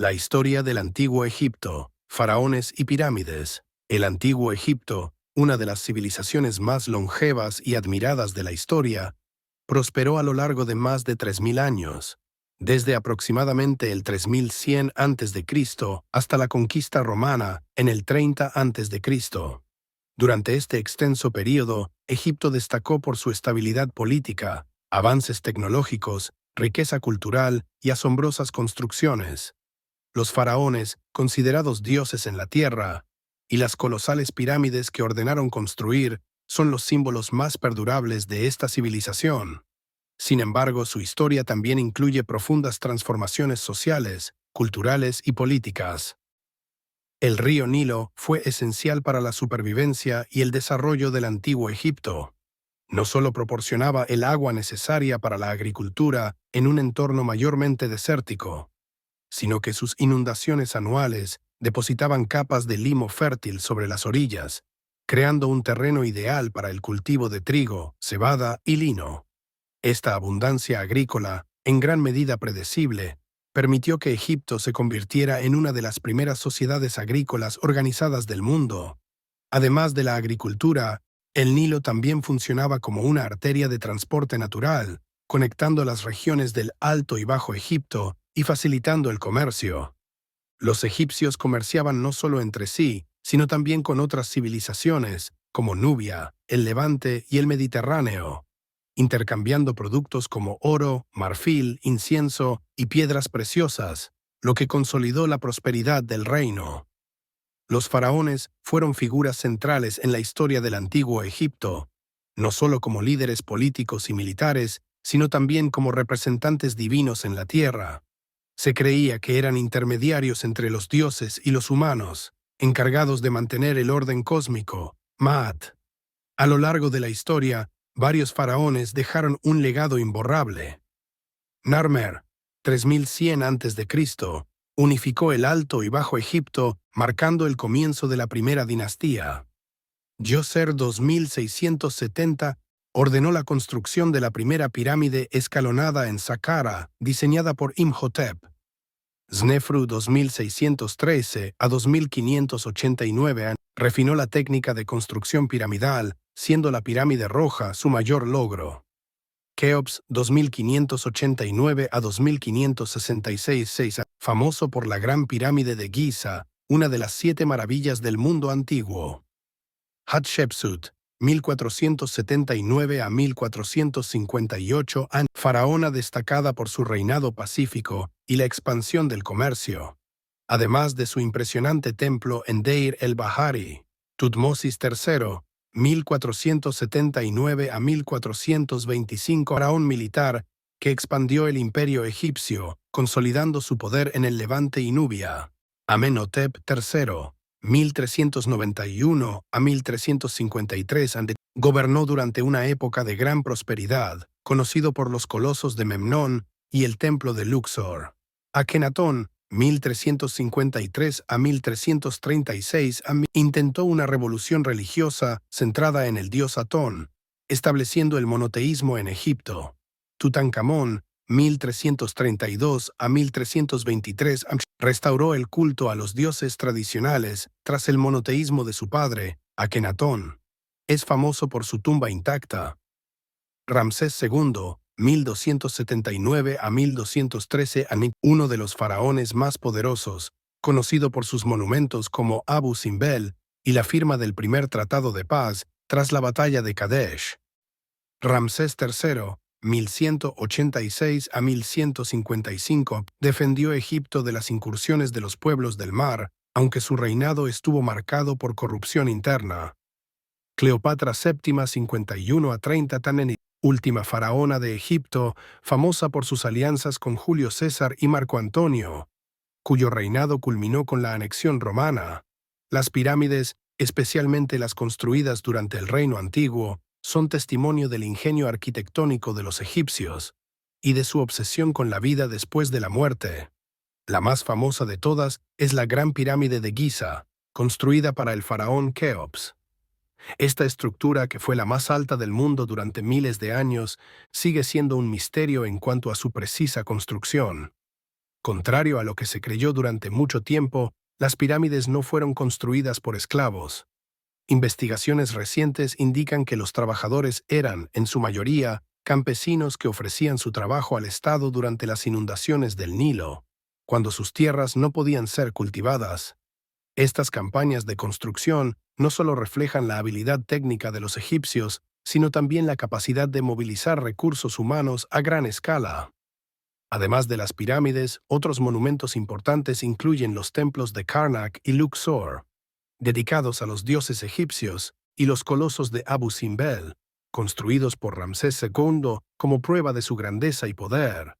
La historia del Antiguo Egipto, faraones y pirámides. El Antiguo Egipto, una de las civilizaciones más longevas y admiradas de la historia, prosperó a lo largo de más de 3000 años, desde aproximadamente el 3100 a.C. hasta la conquista romana en el 30 a.C. Durante este extenso período, Egipto destacó por su estabilidad política, avances tecnológicos, riqueza cultural y asombrosas construcciones. Los faraones, considerados dioses en la tierra, y las colosales pirámides que ordenaron construir son los símbolos más perdurables de esta civilización. Sin embargo, su historia también incluye profundas transformaciones sociales, culturales y políticas. El río Nilo fue esencial para la supervivencia y el desarrollo del antiguo Egipto. No solo proporcionaba el agua necesaria para la agricultura en un entorno mayormente desértico, sino que sus inundaciones anuales depositaban capas de limo fértil sobre las orillas, creando un terreno ideal para el cultivo de trigo, cebada y lino. Esta abundancia agrícola, en gran medida predecible, permitió que Egipto se convirtiera en una de las primeras sociedades agrícolas organizadas del mundo. Además de la agricultura, el Nilo también funcionaba como una arteria de transporte natural, conectando las regiones del Alto y Bajo Egipto y facilitando el comercio. Los egipcios comerciaban no solo entre sí, sino también con otras civilizaciones, como Nubia, el Levante y el Mediterráneo, intercambiando productos como oro, marfil, incienso y piedras preciosas, lo que consolidó la prosperidad del reino. Los faraones fueron figuras centrales en la historia del antiguo Egipto, no solo como líderes políticos y militares, sino también como representantes divinos en la tierra. Se creía que eran intermediarios entre los dioses y los humanos, encargados de mantener el orden cósmico, Maat. A lo largo de la historia, varios faraones dejaron un legado imborrable. Narmer, 3100 a.C., unificó el Alto y Bajo Egipto, marcando el comienzo de la primera dinastía. Djoser 2670 ordenó la construcción de la primera pirámide escalonada en Saqqara, diseñada por Imhotep. Snefru 2613 a 2589 refinó la técnica de construcción piramidal, siendo la pirámide roja su mayor logro. Keops 2589 a 2566 famoso por la Gran Pirámide de Giza, una de las 7 maravillas del mundo antiguo. Hatshepsut 1479 a 1458 faraona destacada por su reinado pacífico y la expansión del comercio, además de su impresionante templo en Deir el-Bahari. Tutmosis III, 1479 a 1425, faraón militar que expandió el imperio egipcio, consolidando su poder en el Levante y Nubia. Amenhotep III, 1391 a 1353 gobernó durante una época de gran prosperidad, conocido por los colosos de Memnón y el templo de Luxor. Akenatón, 1353 a 1336, intentó una revolución religiosa centrada en el dios Atón, estableciendo el monoteísmo en Egipto. Tutankamón, 1332 a 1323, restauró el culto a los dioses tradicionales tras el monoteísmo de su padre, Akenatón. Es famoso por su tumba intacta. Ramsés II, 1279 a 1213, uno de los faraones más poderosos, conocido por sus monumentos como Abu Simbel y la firma del primer tratado de paz tras la batalla de Kadesh. Ramsés III, 1186 a 1155, defendió Egipto de las incursiones de los pueblos del mar, aunque su reinado estuvo marcado por corrupción interna. Cleopatra VII, 51 a 30, última faraona de Egipto, famosa por sus alianzas con Julio César y Marco Antonio, cuyo reinado culminó con la anexión romana. Las pirámides, especialmente las construidas durante el Reino Antiguo, son testimonio del ingenio arquitectónico de los egipcios y de su obsesión con la vida después de la muerte. La más famosa de todas es la Gran Pirámide de Giza, construida para el faraón Keops. Esta estructura, que fue la más alta del mundo durante miles de años, sigue siendo un misterio en cuanto a su precisa construcción. Contrario a lo que se creyó durante mucho tiempo, las pirámides no fueron construidas por esclavos. Investigaciones recientes indican que los trabajadores eran, en su mayoría, campesinos que ofrecían su trabajo al Estado durante las inundaciones del Nilo, cuando sus tierras no podían ser cultivadas. Estas campañas de construcción no solo reflejan la habilidad técnica de los egipcios, sino también la capacidad de movilizar recursos humanos a gran escala. Además de las pirámides, otros monumentos importantes incluyen los templos de Karnak y Luxor, dedicados a los dioses egipcios, y los colosos de Abu Simbel, construidos por Ramsés II como prueba de su grandeza y poder.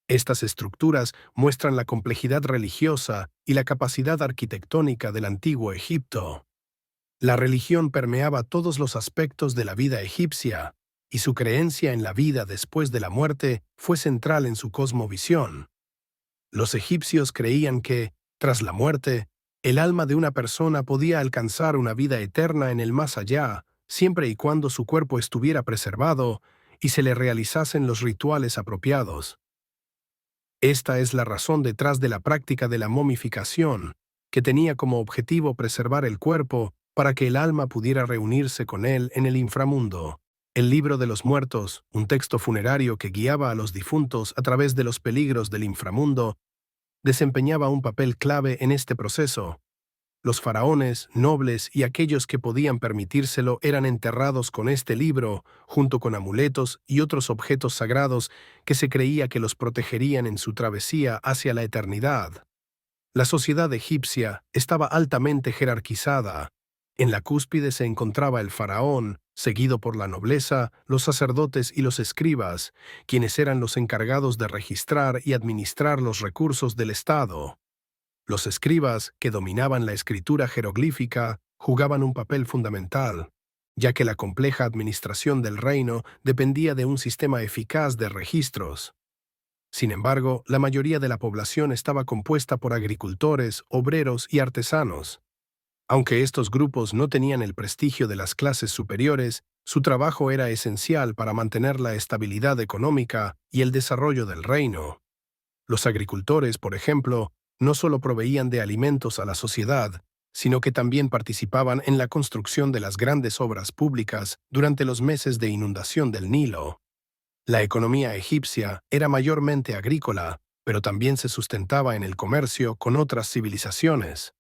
Estas estructuras muestran la complejidad religiosa y la capacidad arquitectónica del antiguo Egipto. La religión permeaba todos los aspectos de la vida egipcia, y su creencia en la vida después de la muerte fue central en su cosmovisión. Los egipcios creían que, tras la muerte, el alma de una persona podía alcanzar una vida eterna en el más allá, siempre y cuando su cuerpo estuviera preservado y se le realizasen los rituales apropiados. Esta es la razón detrás de la práctica de la momificación, que tenía como objetivo preservar el cuerpo para que el alma pudiera reunirse con él en el inframundo. El Libro de los Muertos, un texto funerario que guiaba a los difuntos a través de los peligros del inframundo, desempeñaba un papel clave en este proceso. Los faraones, nobles y aquellos que podían permitírselo eran enterrados con este libro, junto con amuletos y otros objetos sagrados que se creía que los protegerían en su travesía hacia la eternidad. La sociedad egipcia estaba altamente jerarquizada. En la cúspide se encontraba el faraón, seguido por la nobleza, los sacerdotes y los escribas, quienes eran los encargados de registrar y administrar los recursos del Estado. Los escribas, que dominaban la escritura jeroglífica, jugaban un papel fundamental, ya que la compleja administración del reino dependía de un sistema eficaz de registros. Sin embargo, la mayoría de la población estaba compuesta por agricultores, obreros y artesanos. Aunque estos grupos no tenían el prestigio de las clases superiores, su trabajo era esencial para mantener la estabilidad económica y el desarrollo del reino. Los agricultores, por ejemplo, no solo proveían de alimentos a la sociedad, sino que también participaban en la construcción de las grandes obras públicas durante los meses de inundación del Nilo. La economía egipcia era mayormente agrícola, pero también se sustentaba en el comercio con otras civilizaciones.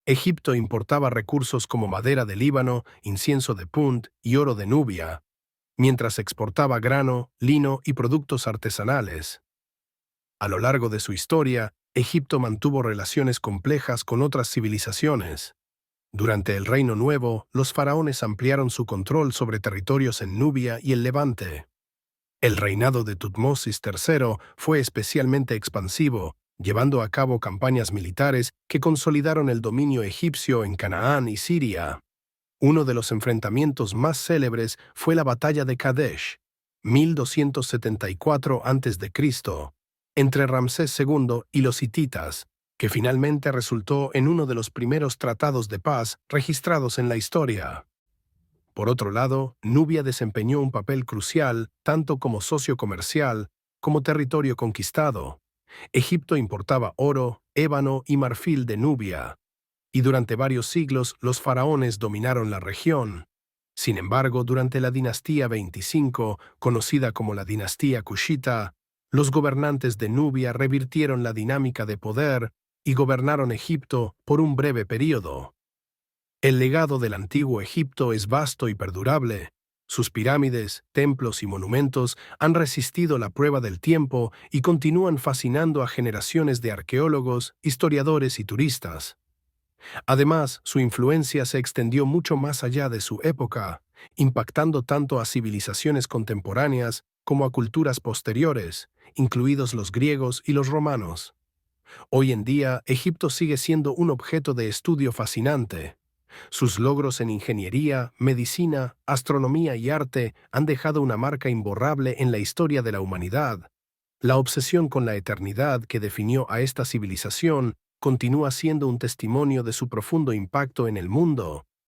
Egipto importaba recursos como madera de Líbano, incienso de Punt y oro de Nubia, mientras exportaba grano, lino y productos artesanales. A lo largo de su historia, Egipto mantuvo relaciones complejas con otras civilizaciones. Durante el Reino Nuevo, los faraones ampliaron su control sobre territorios en Nubia y el Levante. El reinado de Tutmosis III fue especialmente expansivo, llevando a cabo campañas militares que consolidaron el dominio egipcio en Canaán y Siria. Uno de los enfrentamientos más célebres fue la batalla de Kadesh, 1274 a.C., entre Ramsés II y los hititas, que finalmente resultó en uno de los primeros tratados de paz registrados en la historia. Por otro lado, Nubia desempeñó un papel crucial tanto como socio comercial como territorio conquistado. Egipto importaba oro, ébano y marfil de Nubia, y durante varios siglos los faraones dominaron la región. Sin embargo, durante la dinastía 25, conocida como la dinastía Kushita, los gobernantes de Nubia revirtieron la dinámica de poder y gobernaron Egipto por un breve período. El legado del antiguo Egipto es vasto y perdurable. Sus pirámides, templos y monumentos han resistido la prueba del tiempo y continúan fascinando a generaciones de arqueólogos, historiadores y turistas. Además, su influencia se extendió mucho más allá de su época, impactando tanto a civilizaciones contemporáneas como a culturas posteriores, incluidos los griegos y los romanos. Hoy en día, Egipto sigue siendo un objeto de estudio fascinante. Sus logros en ingeniería, medicina, astronomía y arte han dejado una marca imborrable en la historia de la humanidad. La obsesión con la eternidad que definió a esta civilización continúa siendo un testimonio de su profundo impacto en el mundo.